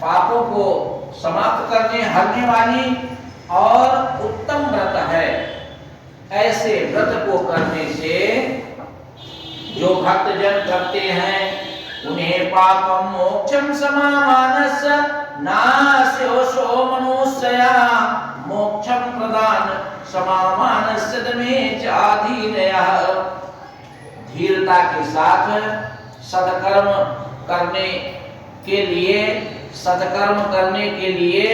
पापों को समाप्त हरने वाली और उत्तम व्रत है। ऐसे व्रत को करने से जो भक्तजन करते हैं उन्हें पापम मोक्षम समामानस नास्योषो मनुष्या मोक्षम प्रदान समामानस्य दमे चाधीनयः। धीरता के साथ सत्कर्म करने के लिए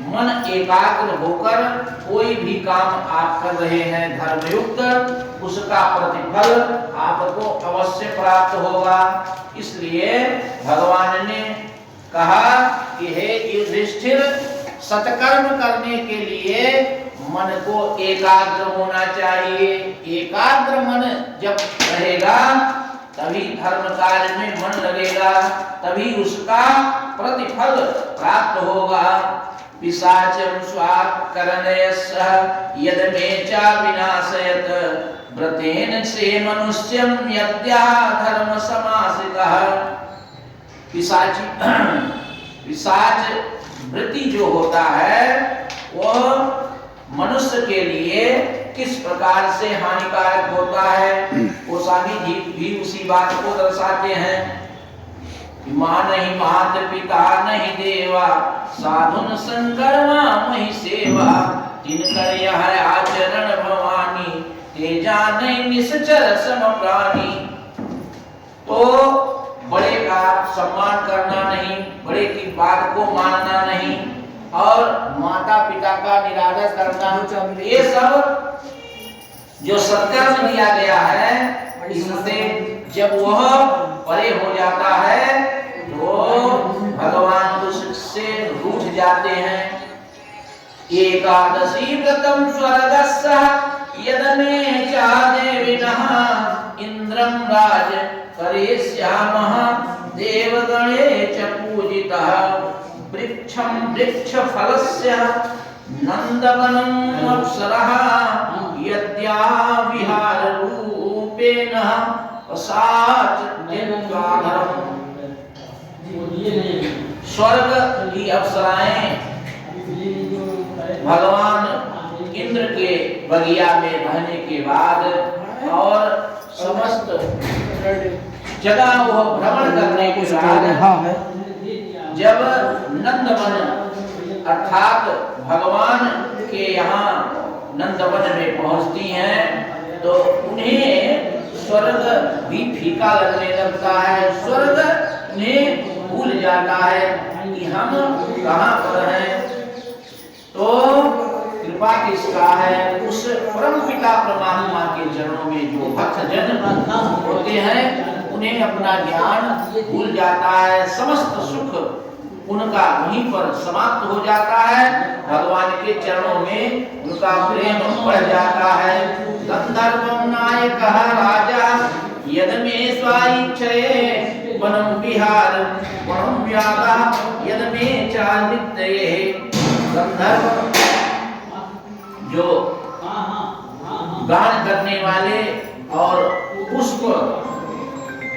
मन एकाग्र होकर कोई भी काम आप कर रहे हैं धर्मयुक्त, उसका प्रतिफल आपको अवश्य प्राप्त होगा। इसलिए भगवान ने कहा कि हे युधिष्ठिर, सत्कर्म करने के लिए मन को एकाग्र होना चाहिए। एकाग्र मन जब रहेगा तभी धर्म कार्य में मन लगेगा, तभी उसका प्रतिफल प्राप्त होगा। पिशाचं स्वाकरणयस्सह यदमे च विनाशयत व्रतेन से मनुष्यं यद्या धर्म समासितः। पिशाच वृत्ति जो होता है वह मनुष्य के लिए किस प्रकार से हानिकारक होता है, वो स्वामी जी भी उसी बात को दर्शाते हैं। मां नहीं मात पिता नहीं देवा साधुन संकर्मा मही सेवा जिनकर यह आचरण भवानी तेजा नहीं निश्चर सम प्राणी। तो बड़े का सम्मान करना नहीं, बड़े की बात को मानना नहीं और माता पिता का निरादर करना, ये सब जो सत्कर्म दिया गया है इससे जब वह परे हो जाता है तो भगवान उससे रूठ जाते हैं। एकादशी व्रतम स्वर्गस्य यदमे च देविनः इंद्रं राज करिष्यामः देवगणे च पूजितः वृक्षं वृक्षफलस्य नंदवनम् अप्सरः यद्या विहार रूपेण पसाच जन्माधरम्। स्वर्ग की अप्सराएं भगवान इंद्र के बगिया में रहने के बाद और समस्त जगह वह भ्रमण करने के बाद जब नंदवन अर्थात भगवान के यहाँ नंदवन में पहुंचती हैं तो उन्हें स्वर्ग भी फीका लगने लगता है। स्वर्ग उन्हें भूल जाता है कि हम कहाँ पर हैं। तो कृपा किसका है? उस परम पिता परमात्मा के चरणों में जो भक्तजन होते हैं उन्हें अपना ज्ञान भूल जाता है, समस्त सुख उनका वहीं पर समाप्त हो जाता है। भगवान के चरणों में उनका प्रेम बढ़ जाता है। गंधर्वं नायकः राजा यदमे स्वाइच्छये वनं विहार वनं व्याघः यदमे चानित्यये। गंधर्व जो गान करने वाले और पुष्प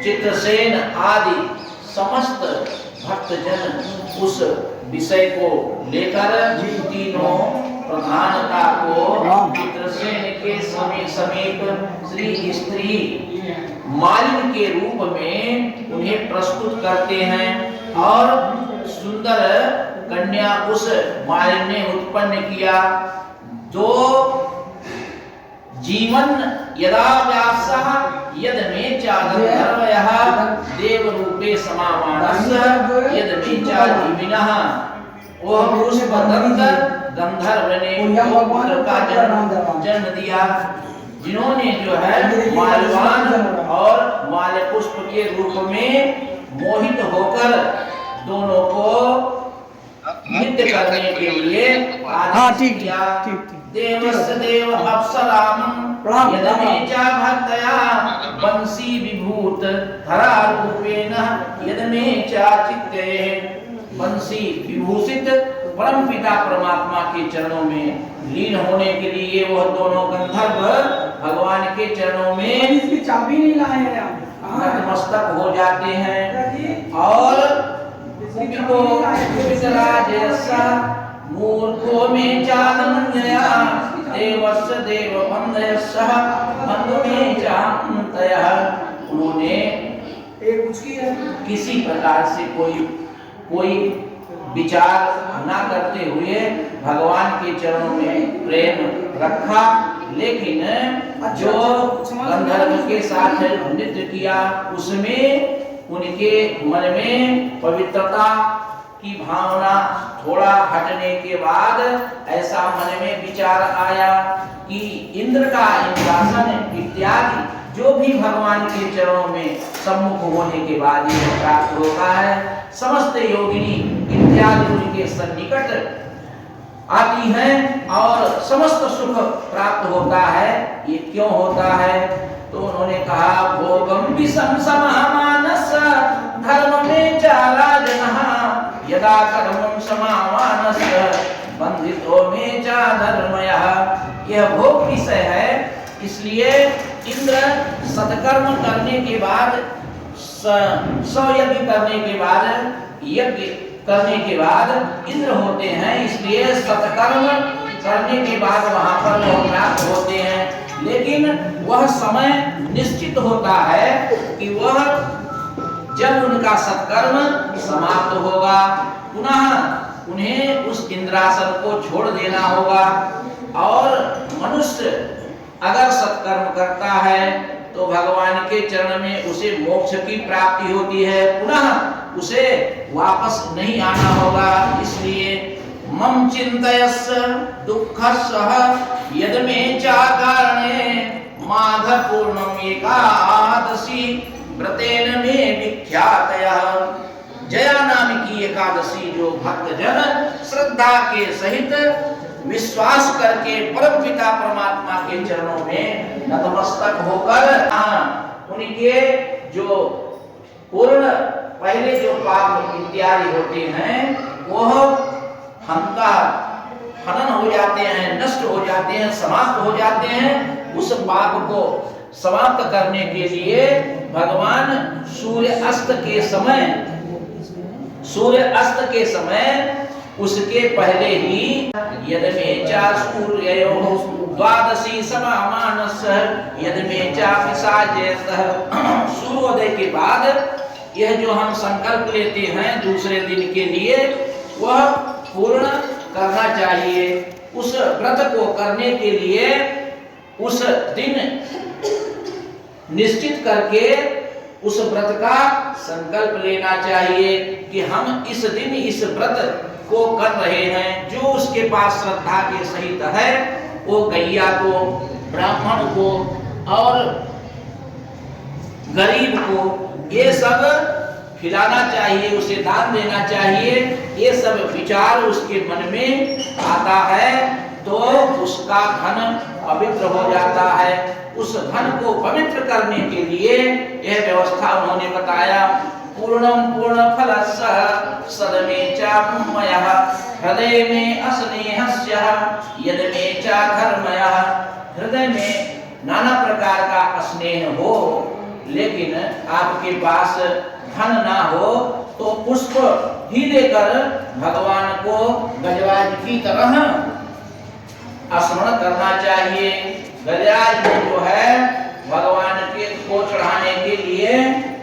चित्रसेन आदि समस्त भक्तजन उस विषय को लेकर तीनों प्रधानता को चित्रसेन के समीप श्री स्त्री मालिन के रूप में उन्हें प्रस्तुत करते हैं और सुंदर कन्या उस मालिन ने उत्पन्न किया। जो जीवन यदा व्यासः यदमे च गंधर्वयः देव रूपे समामानस्य यदमे च जीविनः। वह पुष्पदत्त गंधर्व ने पुत्र का जन्म दिया जिन्होंने जो है माल्यवान और माल्यपुष्प के रूप में मोहित होकर दोनों को नृत्य करने के लिए आदेश किया। देवस्य देव अप्सराम यदमे च भक्तया बंसी विभूत धरा रूपेण यदमे च चित्तये। बंसी विभूषित परम पिता परमात्मा के चरणों में लीन होने के लिए वह दोनों गंधर्व भगवान के चरणों में इसकी चाबी नहीं लाए हैं नतमस्तक हो जाते हैं और विको वितराजयसा मूर्खो में चानन्यया देवस्य देववन्दयस्सः बन्धु में चान्तयः। उन्होंने किसी प्रकार से कोई विचार ना करते हुए भगवान के चरणों में प्रेम रखा, लेकिन जो गंधर्व के साथ नृत्य किया उसमें उनके मन में पवित्रता की भावना थोड़ा हटने के बाद ऐसा मन में विचार आया कि इंद्र का इंद्रासन इत्यादि जो भी भगवान के चरणों में सम्मुख होने के बाद ये प्राप्त होता है, समस्त योगिनी इत्यादि उनके सन्निकट आती हैं और समस्त सुख प्राप्त होता है। ये क्यों होता है? तो उन्होंने कहा भोगम विषम समामानस धर्म में चाराजनः यदा कर्मं समामानस बंधितो में चा धर्मयः। यह भोग विषय है, इसलिए इंद्र सत्कर्म करने के बाद स्वयज्ञ करने के बाद यज्ञ करने के बाद इंद्र होते हैं, इसलिए सत्कर्म करने के बाद वहां पर लोग प्राप्त होते हैं। लेकिन वह समय निश्चित होता है कि वह जब उनका सत्कर्म समाप्त होगा पुनः उन्हें उस इंद्रासन को छोड़ देना होगा। और मनुष्य अगर सत्कर्म करता है तो भगवान के चरण में उसे मोक्ष की प्राप्ति होती है, पुनः उसे वापस नहीं आना होगा। इसलिए मम चिंतयस्स दुःखस्सह यद मे चा कारणे माघ पूर्णम एकादशी व्रतेन मे विख्यातयः। जया नाम की एकादशी जो भक्तजन श्रद्धा के सहित विश्वास करके परम पिता परमात्मा के चरणों में नतमस्तक होकर उनके जो पूर्ण पहले जो पाप इत्यादि होते हैं वह हनन हो जाते हैं, नष्ट हो जाते हैं, समाप्त हो जाते हैं। उस पाप को समाप्त करने के लिए भगवान सूर्य अस्त के समय उसके पहले ही यद में चा सूर्ययोः द्वादशी समामानस यद में चा पिशाचयतः। सूर्योदय के बाद यह जो हम संकल्प लेते हैं दूसरे दिन के लिए वह पूर्ण करना चाहिए। उस व्रत को करने के लिए उस दिन निश्चित करके उस व्रत का संकल्प लेना चाहिए कि हम इस दिन इस व्रत को कर रहे हैं। जो उसके पास श्रद्धा के सहित है वो गैया को, ब्राह्मण को और गरीब को ये सब खिलाना चाहिए, उसे दान देना चाहिए। ये सब विचार उसके मन में आता है तो उसका धन पवित्र हो जाता है। उस धन को पवित्र करने के लिए यह व्यवस्था उन्होंने बताया। पूर्णम पूर्ण फलस्सः सदमे चा मयः हृदय में अस्नेहस्य यद में चा धर्मयः। हृदय में नाना प्रकार का स्नेह हो लेकिन आपके पास धन ना हो तो पुष्प ही देकर भगवान को गजराज की तरह स्मरण करना चाहिए। गजराज में जो है भगवान के को चढ़ाने के लिए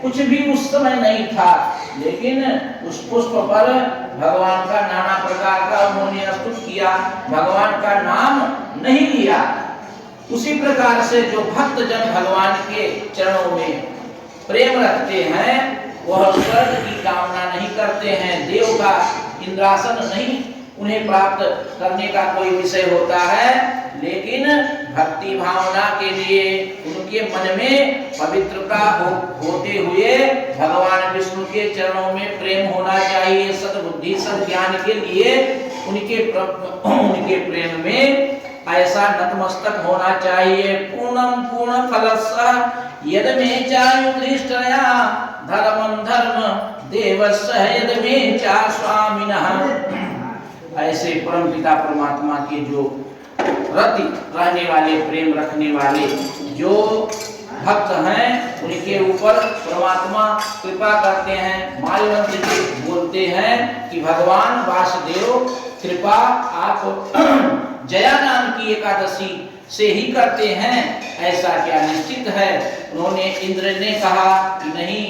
कुछ भी उस समय नहीं था, लेकिन उस पुष्प पर भगवान का नाना प्रकार का उन्होंने स्तुति किया, भगवान का नाम नहीं लिया। उसी प्रकार से जो भक्त जन भगवान के चरणों में प्रेम रखते हैं वह स्वर्ग की कामना नहीं करते हैं, देव का इंद्रासन नहीं उन्हें प्राप्त करने का कोई विषय होता है, लेकिन भक्ति भावना के लिए उनके मन में पवित्रता होते हुए भगवान विष्णु के चरणों में प्रेम होना चाहिए। सद्बुद्धि सद्ज्ञान के लिए उनके प्रेम में ऐसा नतमस्तक होना चाहिए। पूर्णम पूर्ण फलस्सः यद मे चा युधिष्ठिरया धर्मं धर्म देवस्य यद मे चा स्वामिनः। ऐसे परम पिता परमात्मा के जो रति रहने वाले, प्रेम रखने वाले जो भक्त हैं उनके ऊपर परमात्मा कृपा करते हैं। माल्यवंत जी बोलते हैं कि भगवान वासुदेव कृपा आप जया नाम की एकादशी से ही करते हैं, ऐसा क्या निश्चित है? उन्होंने इंद्र ने कहा कि नहीं,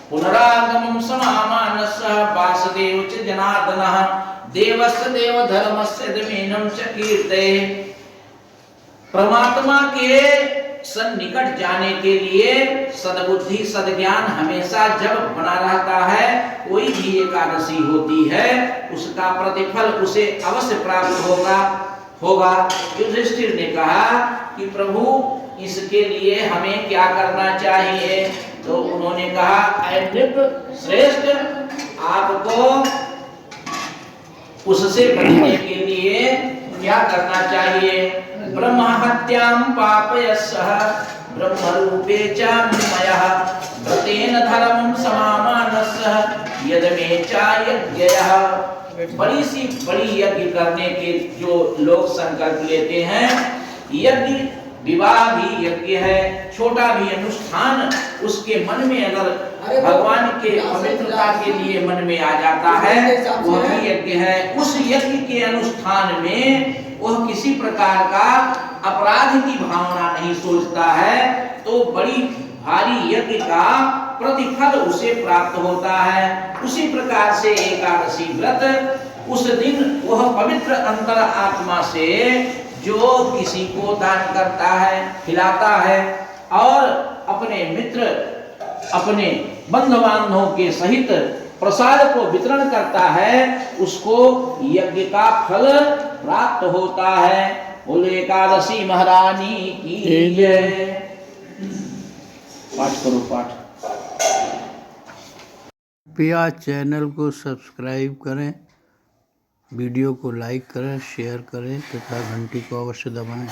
पुनरागमं समामानस्य वासुदेव च जनार्दनः देवस्य देव धर्मस्य दमेनं च कीर्ते। परमात्मा के सन्निकट जाने के लिए सद्बुद्धि सद्ज्ञान हमेशा जब बना रहता है, कोई भी एकादशी होती है उसका प्रतिफल उसे अवश्य प्राप्त होगा। युधिष्ठिर ने कहा कि प्रभु इसके लिए हमें क्या करना चाहिए? तो उन्होंने कहा, ऐ नृप श्रेष्ठ, आपको उससे बचने के लिए क्या करना चाहिए? ब्रह्महत्यां पापयस्सः ब्रह्मरूपे च मयः व्रतेन धर्मं समामानस्सः यदमे च यज्ञयः। बड़ी सी बड़ी यज्ञ करने के जो लोग संकल्प लेते हैं, यज्ञ विवाह भी यज्ञ है, छोटा भी अनुष्ठान उसके मन में अगर भगवान के पवित्रता के लिए मन में आ जाता है, वह भी यज्ञ है। उस यज्ञ के अनुष्ठान में वह किसी प्रकार का अपराध की भावना नहीं सोचता है, तो बड़ी भारी यज्ञ का प्रतिफल उसे प्राप्त होता है। उसी प्रकार से एकादशी व्रत, उस दिन वह पवित्र अंतर आत्मा से जो किसी को दान करता है, खिलाता है और अपने मित्र अपने बंधु बांधवों के सहित प्रसाद को वितरण करता है, उसको यज्ञ का फल प्राप्त होता है। बोले एकादशी महारानी की जय। पाठ करो पाठ। कृपया चैनल को सब्सक्राइब करें, वीडियो को लाइक करें, शेयर करें तथा घंटी को अवश्य दबाएं।